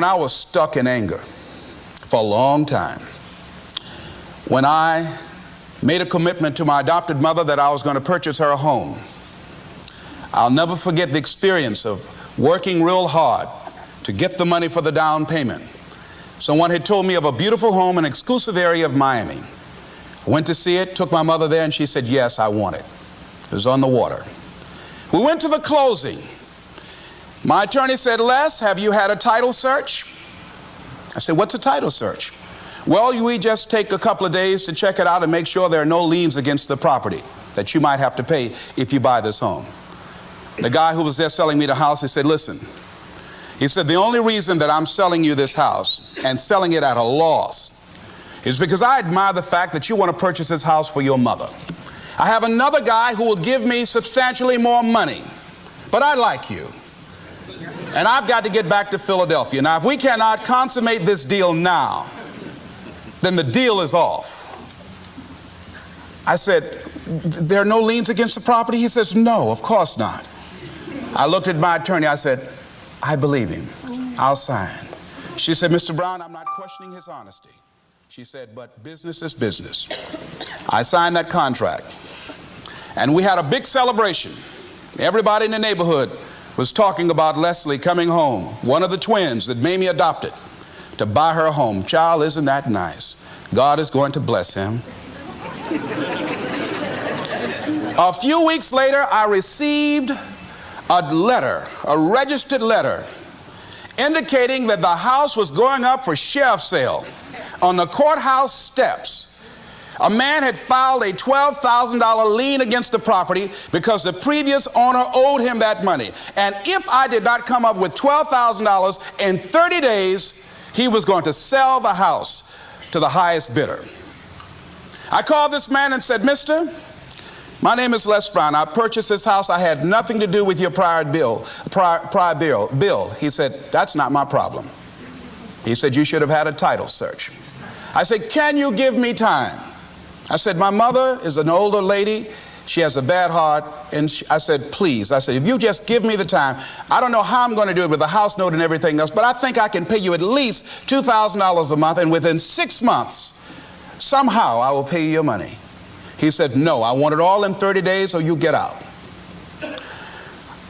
I was stuck in anger for a long time. When I made a commitment to my adopted mother that I was going to purchase her a home, I'll never forget the experience of working real hard to get the money for the down payment. Someone had told me of a beautiful home in an exclusive area of Miami. I went to see it, took my mother there, and she said, yes, I want it. It was on the water. We went to the closing. My attorney said, Les, have you had a title search? I said, what's a title search? Well, we just take a couple of days to check it out and make sure there are no liens against the property that you might have to pay if you buy this home. The guy who was there selling me the house, he said, listen, he said, the only reason that I'm selling you this house and selling it at a loss is because I admire the fact that you want to purchase this house for your mother. I have another guy who will give me substantially more money, but I like you. And I've got to get back to Philadelphia. Now, if we cannot consummate this deal now, then the deal is off. I said, there are no liens against the property? He says, no, of course not. I looked at my attorney. I said, I believe him. I'll sign. She said, Mr. Brown, I'm not questioning his honesty. She said, but business is business. I signed that contract. And we had a big celebration. Everybody in the neighborhood was talking about Leslie coming home, one of the twins that Mamie adopted, to buy her a home. Child, isn't that nice? God is going to bless him. A few weeks later, I received a letter, a registered letter, indicating that the house was going up for sheriff's sale on the courthouse steps. A man had filed a $12,000 lien against the property because the previous owner owed him that money. And if I did not come up with $12,000 in 30 days, he was going to sell the house to the highest bidder. I called this man and said, Mister, my name is Les Brown. I purchased this house. I had nothing to do with your prior bill. He said, that's not my problem. He said, you should have had a title search. I said, can you give me time? I said, my mother is an older lady. She has a bad heart. And I said, please. I said, if you just give me the time, I don't know how I'm going to do it with the house note and everything else, but I think I can pay you at least $2,000 a month, and within 6 months, somehow I will pay you your money. He said, no, I want it all in 30 days or you get out.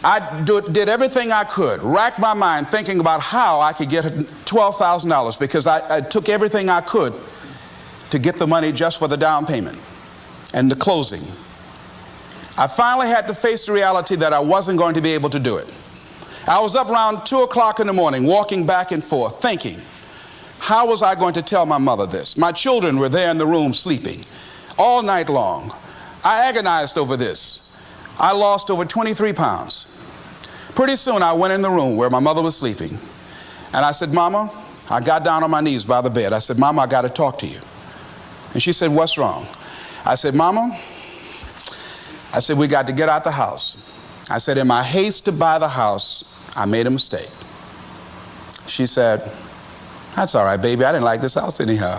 I did everything I could, racked my mind thinking about how I could get $12,000 because I took everything I could to get the money just for the down payment and the closing. I finally had to face the reality that I wasn't going to be able to do it. I was up around 2 o'clock in the morning walking back and forth thinking, how was I going to tell my mother this? My children were there in the room sleeping all night long. I agonized over this. I lost over 23 pounds. Pretty soon I went in the room where my mother was sleeping and I said, Mama, I got down on my knees by the bed. I said, Mama, I got to talk to you. And she said, what's wrong? I said, Mama, I said, we got to get out the house. I said, in my haste to buy the house, I made a mistake. She said, that's all right, baby. I didn't like this house anyhow.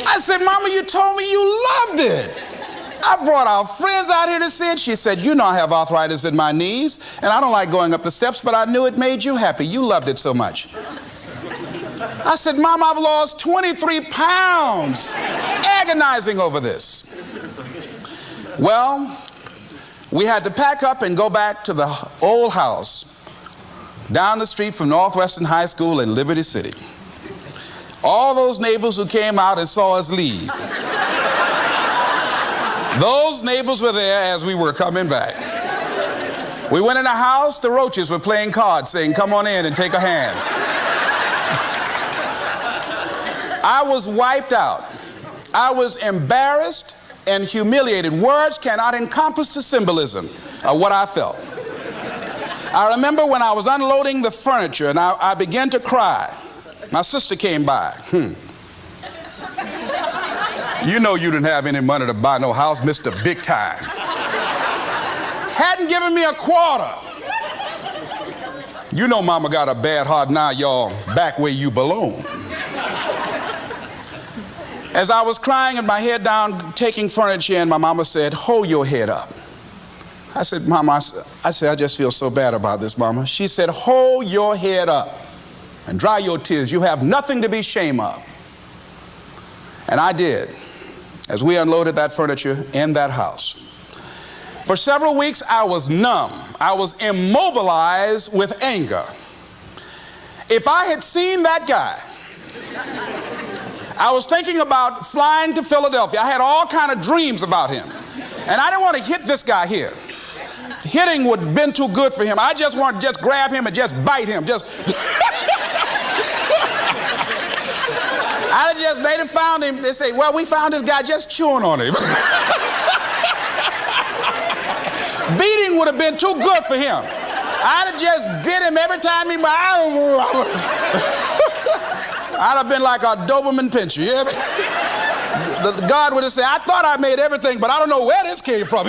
I said, Mama, you told me you loved it. I brought our friends out here to see it. She said, you know I have arthritis in my knees, and I don't like going up the steps, but I knew it made you happy. You loved it so much. I said, Mom, I've lost 23 pounds agonizing over this. Well, we had to pack up and go back to the old house down the street from Northwestern High School in Liberty City. All those neighbors who came out and saw us leave, those neighbors were there as we were coming back. We went in the house, the roaches were playing cards saying, come on in and take a hand. I was wiped out. I was embarrassed and humiliated. Words cannot encompass the symbolism of what I felt. I remember when I was unloading the furniture and I began to cry. My sister came by. You know you didn't have any money to buy no house, Mr. Big Time. Hadn't given me a quarter. You know Mama got a bad heart now, y'all, back where you belong. As I was crying and my head down, taking furniture in, my mama said, hold your head up. I said, Mama, I just feel so bad about this, Mama. She said, hold your head up and dry your tears. You have nothing to be ashamed of. And I did, as we unloaded that furniture in that house. For several weeks, I was numb. I was immobilized with anger. If I had seen that guy, I was thinking about flying to Philadelphia. I had all kind of dreams about him. And I didn't want to hit this guy here. Hitting would have been too good for him. I just wanted to just grab him and just bite him. I just made it, found him. They say, well, we found this guy just chewing on him. Beating would have been too good for him. I'd have just bit him every time he... I'd have been like a Doberman pincher. Yeah? God would have said, I thought I made everything, but I don't know where this came from.